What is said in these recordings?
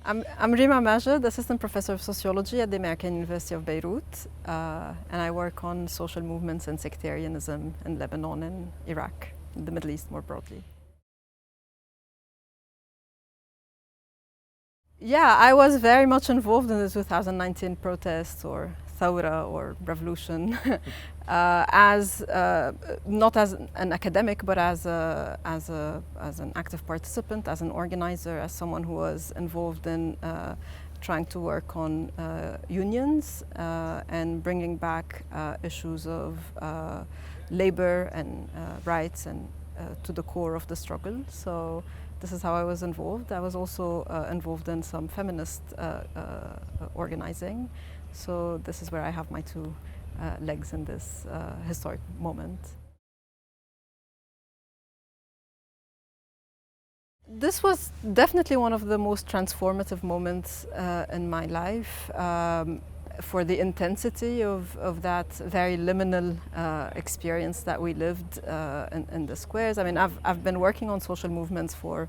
I'm Rima Majed, Assistant Professor of Sociology at the American University of Beirut, and I work on social movements and sectarianism in Lebanon and Iraq, the Middle East more broadly. Yeah, I was very much involved in the 2019 protests or thawra or revolution, not as an academic, but as an active participant, as an organizer, as someone who was involved in trying to work on unions and bringing back issues of labor and rights and to the core of the struggle. So this is how I was involved. I was also involved in some feminist organizing. So this is where I have my two legs in this historic moment. This was definitely one of the most transformative moments in my life. For the intensity of that very liminal experience that we lived in the squares. I mean, I've been working on social movements for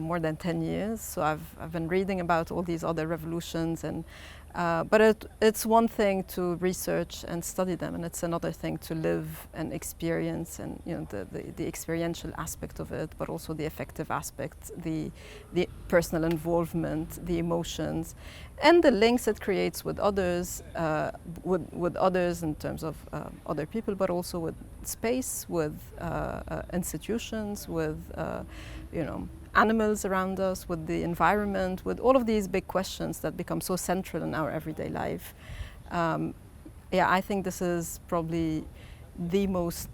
more than 10 years, so I've been reading about all these other revolutions, and but it's one thing to research and study them, and it's another thing to live and experience, and the experiential aspect of it, but also the affective aspect, the personal involvement, the emotions, and the links it creates with others, with others in terms of other people, but also with space, with institutions, with animals around us, with the environment, with all of these big questions that become so central in our everyday life. Yeah, I think this is probably the most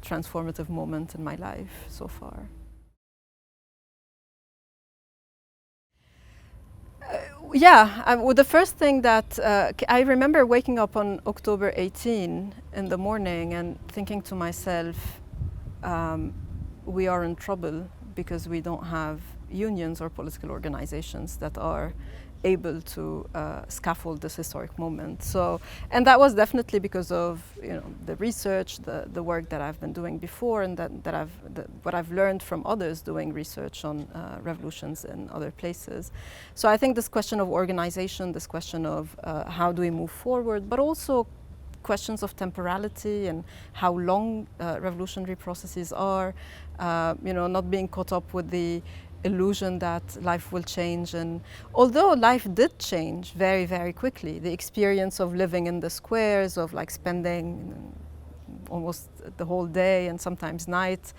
transformative moment in my life so far. Yeah, well, the first thing that I remember waking up on October 18 in the morning and thinking to myself, we are in trouble because we don't have unions or political organizations that are able to scaffold this historic moment. So, and that was definitely because of the research, the work that I've been doing before, and what I've learned from others doing research on revolutions in other places. So I think this question of organization, this question of how do we move forward, but also questions of temporality and how long revolutionary processes are, not being caught up with the illusion that life will change. And although life did change very, very quickly, the experience of living in the squares, of like spending almost the whole day and sometimes night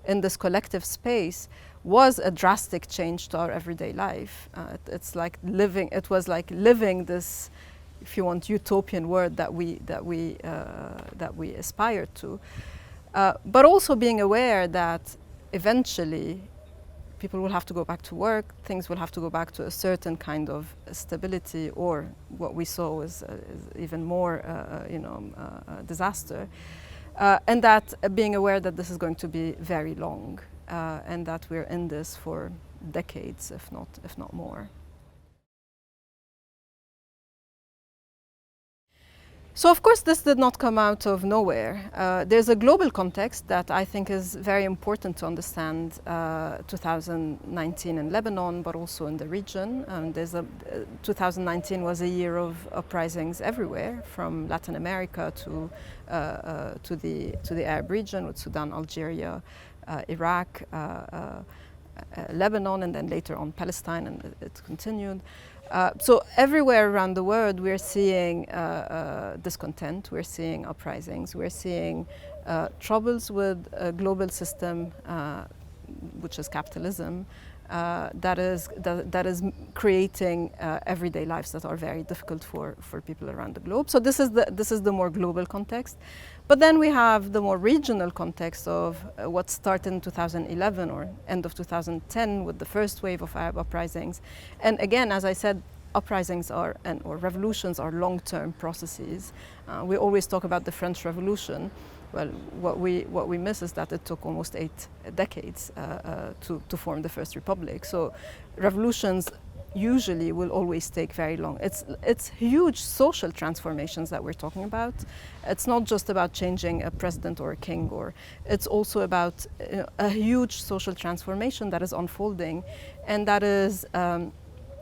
in this collective space was a drastic change to our everyday life. It was like living this, if you want, utopian world that we aspired to, but also being aware that eventually people will have to go back to work, things will have to go back to a certain kind of stability, or what we saw is even more disaster, and that being aware that this is going to be very long, and that we're in this for decades, if not more. So of course this did not come out of nowhere. There's a global context that I think is very important to understand 2019 in Lebanon, but also in the region. 2019 was a year of uprisings everywhere, from Latin America to the Arab region, with Sudan, Algeria, Iraq, Lebanon, and then later on Palestine, and it continued. So everywhere around the world we're seeing discontent, we're seeing uprisings, we're seeing troubles with a global system, which is capitalism, that is creating everyday lives that are very difficult for people around the globe. So this is the more global context. But then we have the more regional context of what started in 2011 or end of 2010 with the first wave of Arab uprisings. And again, as I said, uprisings or revolutions are long-term processes. We always talk about the French Revolution. Well, what we miss is that it took almost 8 decades to form the First Republic. So revolutions usually will always take very long. It's huge social transformations that we're talking about. It's not just about changing a president or a king, or it's also about a huge social transformation that is unfolding, and that is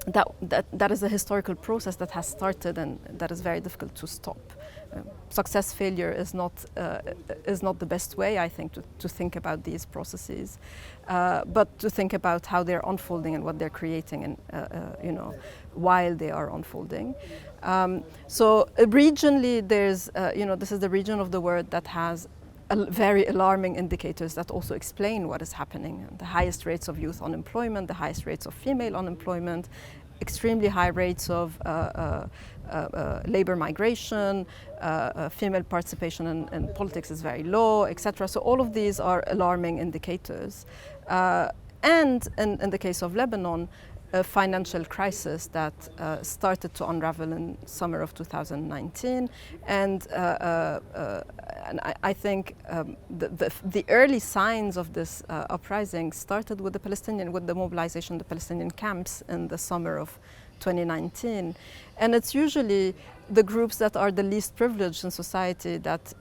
that is a historical process that has started and that is very difficult to stop. Success failure is not the best way, I think, to think about these processes, but to think about how they're unfolding and what they're creating, and while they are unfolding. So regionally, there's this is the region of the world that has very alarming indicators that also explain what is happening. The highest rates of youth unemployment, the highest rates of female unemployment, extremely high rates of labor migration, female participation in politics is very low, etc. So all of these are alarming indicators. And in the case of Lebanon, a financial crisis that started to unravel in summer of 2019, and I think the early signs of this uprising started with the mobilization of the Palestinian camps in the summer of 2019, and it's usually the groups that are the least privileged in society that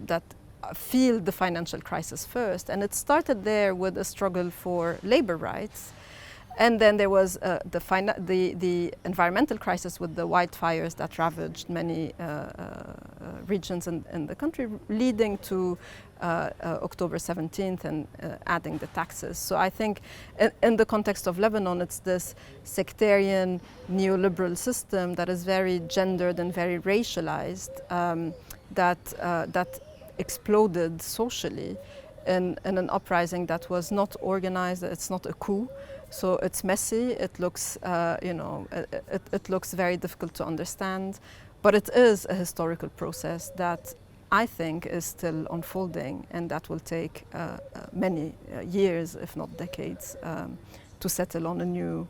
that feel the financial crisis first, and it started there with a struggle for labor rights. And then there was the environmental crisis with the wildfires that ravaged many regions in the country, leading to October 17th and adding the taxes. So I think in the context of Lebanon, it's this sectarian neoliberal system that is very gendered and very racialized that exploded socially in an uprising that was not organized. It's not a coup. So it's messy. It looks, it looks very difficult to understand, but it is a historical process that I think is still unfolding, and that will take many years, if not decades, to settle on a new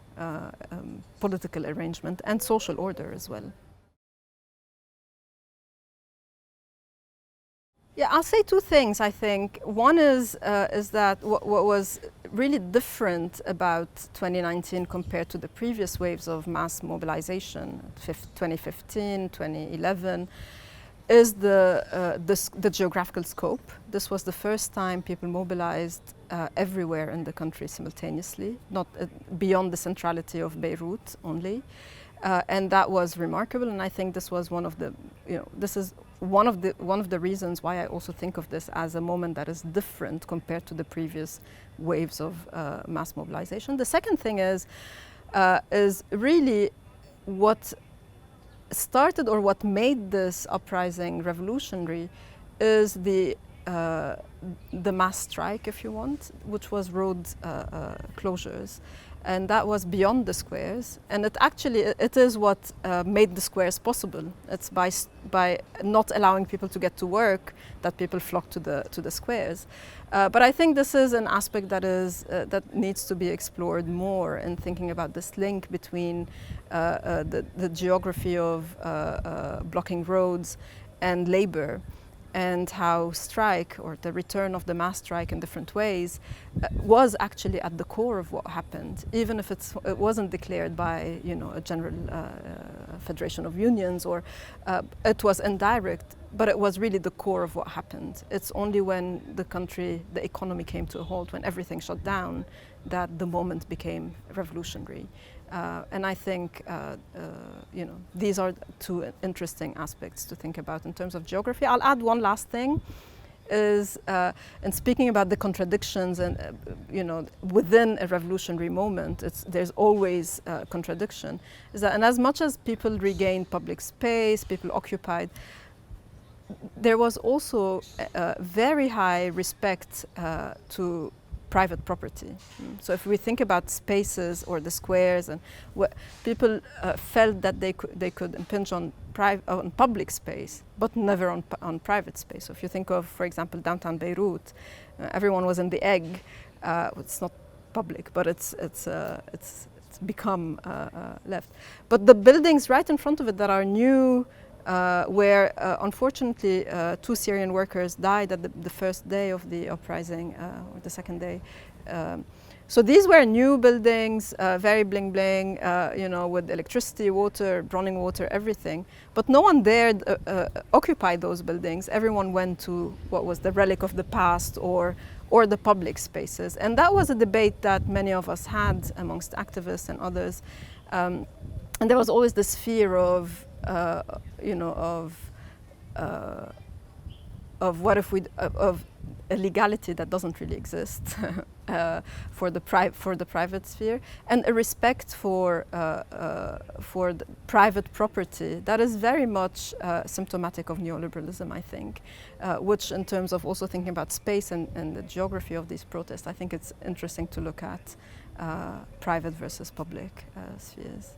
political arrangement and social order as well. Yeah, I'll say two things, I think. One is that what was really different about 2019 compared to the previous waves of mass mobilization, 2015, 2011, is the geographical scope. This was the first time people mobilized everywhere in the country simultaneously, not beyond the centrality of Beirut only. And that was remarkable, and I think this was one of the, this is one of the reasons why I also think of this as a moment that is different compared to the previous waves of mass mobilization. The second thing is really what started or what made this uprising revolutionary is the mass strike, if you want, which was road closures. And that was beyond the squares, and it is what made the squares possible. It's by not allowing people to get to work that people flock to the squares. But I think this is an aspect that needs to be explored more in thinking about this link between the geography of blocking roads and labor, and how strike, or the return of the mass strike in different ways, was actually at the core of what happened, even if it wasn't declared by a general federation of unions, or it was indirect, but it was really the core of what happened. It's only when the economy came to a halt, when everything shut down, that the moment became revolutionary. And I think these are two interesting aspects to think about in terms of geography. I'll add one last thing, is in speaking about the contradictions and within a revolutionary moment, there's always contradiction. Is that, and as much as people regained public space, people occupied, there was also very high respect to private property. So if we think about spaces or the squares, and people felt that they could impinge on public space, but never on private space. So if you think of, for example, downtown Beirut, everyone was in the egg. It's not public, but it's become left. But the buildings right in front of it that are new where unfortunately 2 Syrian workers died at the first day of the uprising, or the second day. So these were new buildings, very bling bling, you know, with electricity, water, running water, everything. But no one dared occupy those buildings. Everyone went to what was the relic of the past, or the public spaces. And that was a debate that many of us had amongst activists and others. And there was always this fear of, you know, of what if we, of a legality that doesn't really exist for the private sphere, and a respect for the private property that is very much symptomatic of neoliberalism, I think, which in terms of also thinking about space and the geography of these protests, I think it's interesting to look at private versus public spheres.